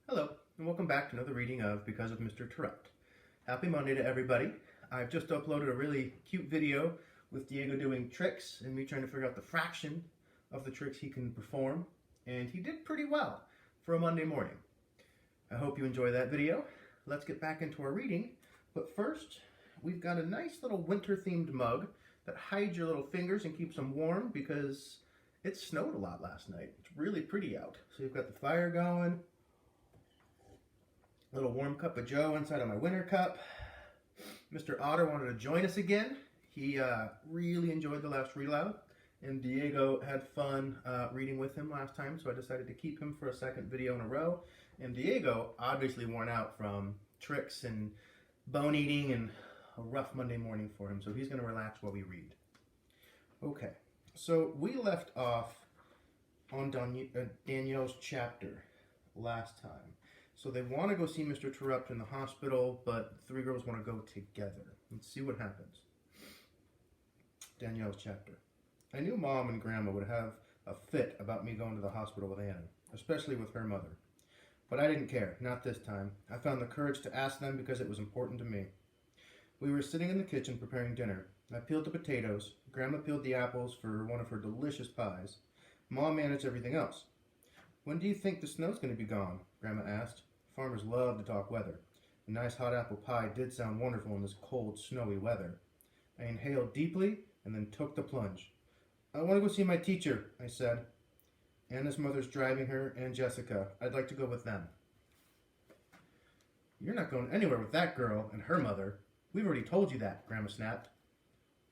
Hello, and welcome back to another reading of Because of Mr. Terupt. Happy Monday to everybody. I've just uploaded a really cute video with Diego doing tricks and me trying to figure out the fraction of the tricks he can perform, and he did pretty well for a Monday morning. I hope you enjoy that video. Let's get back into our reading, but first, we've got a nice little winter-themed mug that hides your little fingers and keeps them warm because it snowed a lot last night. It's really pretty out. So you've got the fire going. Little warm cup of joe inside of my winter cup. Mr. Otter wanted to join us again. He really enjoyed the last read aloud, and Diego had fun reading with him last time, so I decided to keep him for a second video in a row. And Diego, obviously worn out from tricks and bone eating and a rough Monday morning for him, so he's going to relax while we read. Okay, so we left off on Danielle's chapter last time. So they want to go see Mr. Terupt in the hospital, but the three girls want to go together. Let's see what happens. Danielle's chapter. I knew Mom and Grandma would have a fit about me going to the hospital with Anna, especially with her mother. But I didn't care, not this time. I found the courage to ask them because it was important to me. We were sitting in the kitchen preparing dinner. I peeled the potatoes. Grandma peeled the apples for one of her delicious pies. Mom managed everything else. When do you think the snow's going to be gone? Grandma asked. Farmers love to talk weather. A nice hot apple pie did sound wonderful in this cold, snowy weather. I inhaled deeply and then took the plunge. I want to go see my teacher, I said. Anna's mother's driving her and Jessica. I'd like to go with them. You're not going anywhere with that girl and her mother. We've already told you that, Grandma snapped.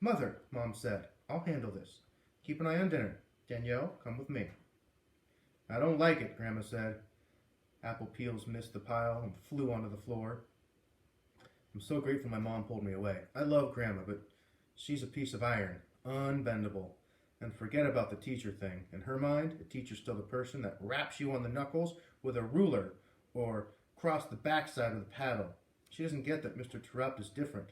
Mother, Mom said, I'll handle this. Keep an eye on dinner. Danielle, come with me. I don't like it, Grandma said. Apple peels missed the pile and flew onto the floor. I'm so grateful my mom pulled me away. I love Grandma, but she's a piece of iron, unbendable. And forget about the teacher thing. In her mind, a teacher's still the person that raps you on the knuckles with a ruler or across the backside of the paddle. She doesn't get that Mr. Terupt is different.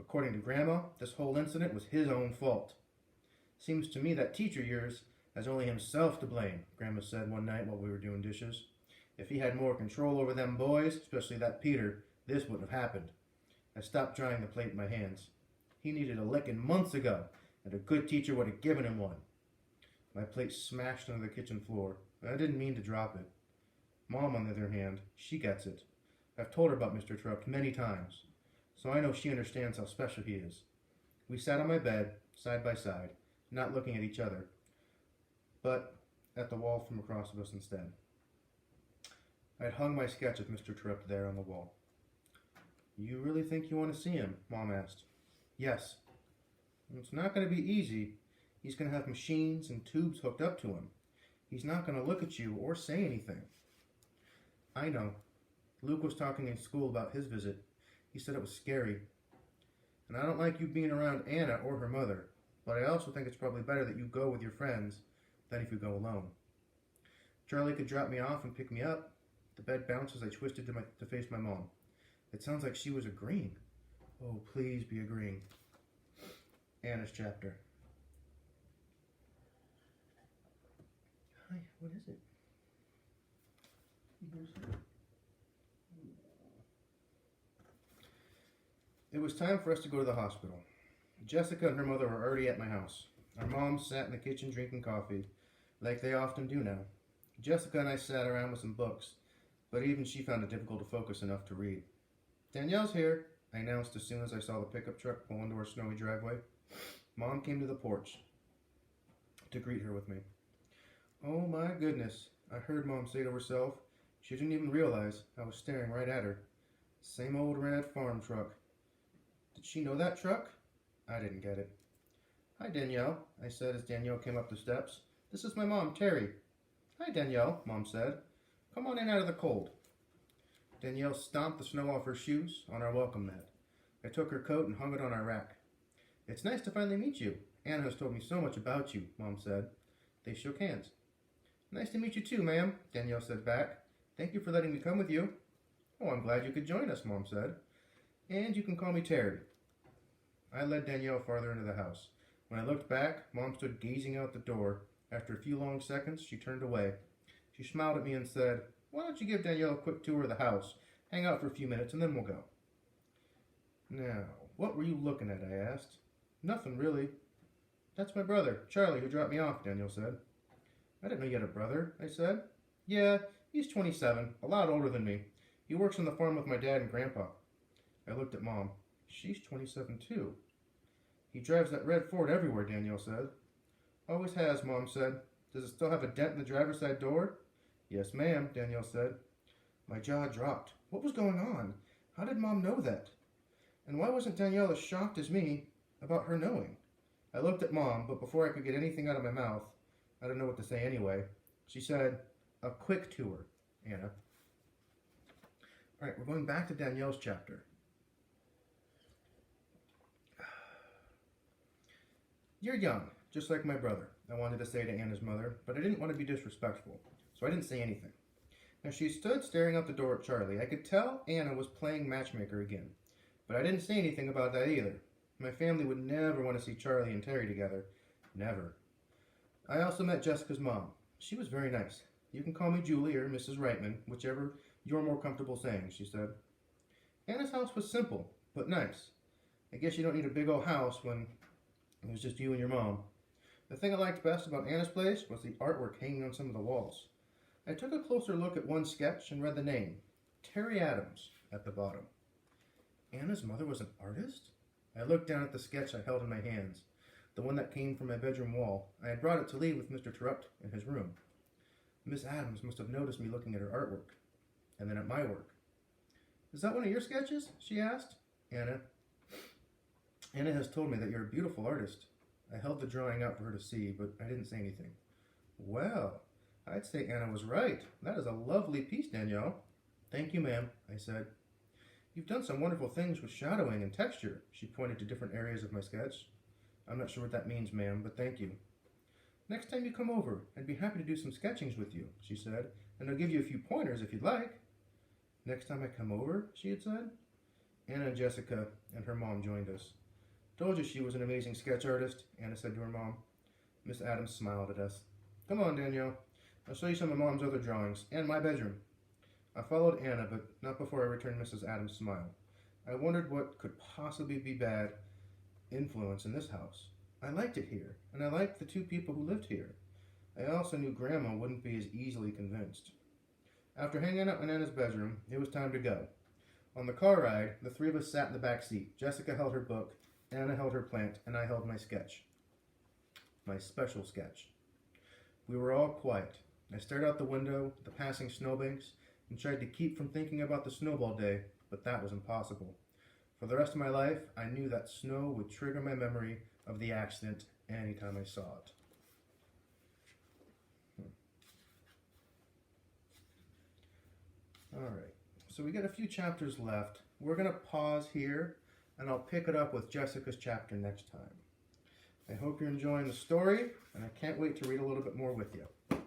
According to Grandma, this whole incident was his own fault. Seems to me that teacher yours has only himself to blame, Grandma said one night while we were doing dishes. If he had more control over them boys, especially that Peter, this wouldn't have happened. I stopped drying the plate in my hands. He needed a licking months ago, and a good teacher would have given him one. My plate smashed onto the kitchen floor. I didn't mean to drop it. Mom, on the other hand, she gets it. I've told her about Mr. Terupt many times, so I know she understands how special he is. We sat on my bed, side by side, not looking at each other, but at the wall from across of us instead. I had hung my sketch of Mr. Terupt there on the wall. You really think you want to see him? Mom asked. Yes. It's not going to be easy. He's going to have machines and tubes hooked up to him. He's not going to look at you or say anything. I know. Luke was talking in school about his visit. He said it was scary. And I don't like you being around Anna or her mother, but I also think it's probably better that you go with your friends than if you go alone. Charlie could drop me off and pick me up. The bed bounced as I twisted to face my mom. It sounds like she was agreeing. Oh, please be agreeing. Anna's chapter. Hi, what is it? It was time for us to go to the hospital. Jessica and her mother were already at my house. Our mom sat in the kitchen drinking coffee, like they often do now. Jessica and I sat around with some books, but even she found it difficult to focus enough to read. Danielle's here, I announced as soon as I saw the pickup truck pull into our snowy driveway. Mom came to the porch to greet her with me. Oh my goodness, I heard Mom say to herself. She didn't even realize I was staring right at her. Same old red farm truck. Did she know that truck? I didn't get it. Hi, Danielle, I said as Danielle came up the steps. This is my mom, Terry. Hi, Danielle, Mom said. Come on in out of the cold. Danielle stomped the snow off her shoes on our welcome mat. I took her coat and hung it on our rack. It's nice to finally meet you. Anna has told me so much about you, Mom said. They shook hands. Nice to meet you too, ma'am, Danielle said back. Thank you for letting me come with you. Oh, I'm glad you could join us, Mom said. And you can call me Terry. I led Danielle farther into the house. When I looked back, Mom stood gazing out the door. After a few long seconds, she turned away. She smiled at me and said, Why don't you give Danielle a quick tour of the house, hang out for a few minutes, and then we'll go. Now, what were you looking at? I asked. Nothing, really. That's my brother, Charlie, who dropped me off, Danielle said. I didn't know you had a brother, I said. Yeah, he's 27, a lot older than me. He works on the farm with my dad and grandpa. I looked at Mom. She's 27 too. He drives that red Ford everywhere, Danielle said. Always has, Mom said. Does it still have a dent in the driver's side door? Yes, ma'am, Danielle said. My jaw dropped. What was going on? How did Mom know that? And why wasn't Danielle as shocked as me about her knowing? I looked at Mom, but before I could get anything out of my mouth, I didn't know what to say anyway. She said, a quick tour, Anna. All right, we're going back to Danielle's chapter. You're young, just like my brother, I wanted to say to Anna's mother, but I didn't want to be disrespectful, so I didn't say anything. As she stood staring out the door at Charlie, I could tell Anna was playing matchmaker again, but I didn't say anything about that either. My family would never want to see Charlie and Terry together. Never. I also met Jessica's mom. She was very nice. You can call me Julie or Mrs. Reitman, whichever you're more comfortable saying, she said. Anna's house was simple, but nice. I guess you don't need a big old house when it was just you and your mom. The thing I liked best about Anna's place was the artwork hanging on some of the walls. I took a closer look at one sketch and read the name, Terry Adams, at the bottom. Anna's mother was an artist? I looked down at the sketch I held in my hands, the one that came from my bedroom wall. I had brought it to leave with Mr. Terupt in his room. Miss Adams must have noticed me looking at her artwork, and then at my work. Is that one of your sketches? She asked. Anna has told me that you're a beautiful artist. I held the drawing out for her to see, but I didn't say anything. Well, I'd say Anna was right. That is a lovely piece, Danielle. Thank you, ma'am, I said. You've done some wonderful things with shadowing and texture. She pointed to different areas of my sketch. I'm not sure what that means, ma'am, but thank you. Next time you come over, I'd be happy to do some sketchings with you, she said, and I'll give you a few pointers if you'd like. Next time I come over, she had said. Anna and Jessica and her mom joined us. Told you she was an amazing sketch artist, Anna said to her mom. Miss Adams smiled at us. Come on, Danielle. I'll show you some of Mom's other drawings, and my bedroom. I followed Anna, but not before I returned Mrs. Adams' smile. I wondered what could possibly be bad influence in this house. I liked it here, and I liked the two people who lived here. I also knew Grandma wouldn't be as easily convinced. After hanging out in Anna's bedroom, it was time to go. On the car ride, the three of us sat in the back seat. Jessica held her book, Anna held her plant, and I held my sketch. My special sketch. We were all quiet. I stared out the window at the passing snowbanks and tried to keep from thinking about the snowball day, but that was impossible. For the rest of my life, I knew that snow would trigger my memory of the accident anytime I saw it. Alright, so we got a few chapters left. We're going to pause here, and I'll pick it up with Jessica's chapter next time. I hope you're enjoying the story, and I can't wait to read a little bit more with you.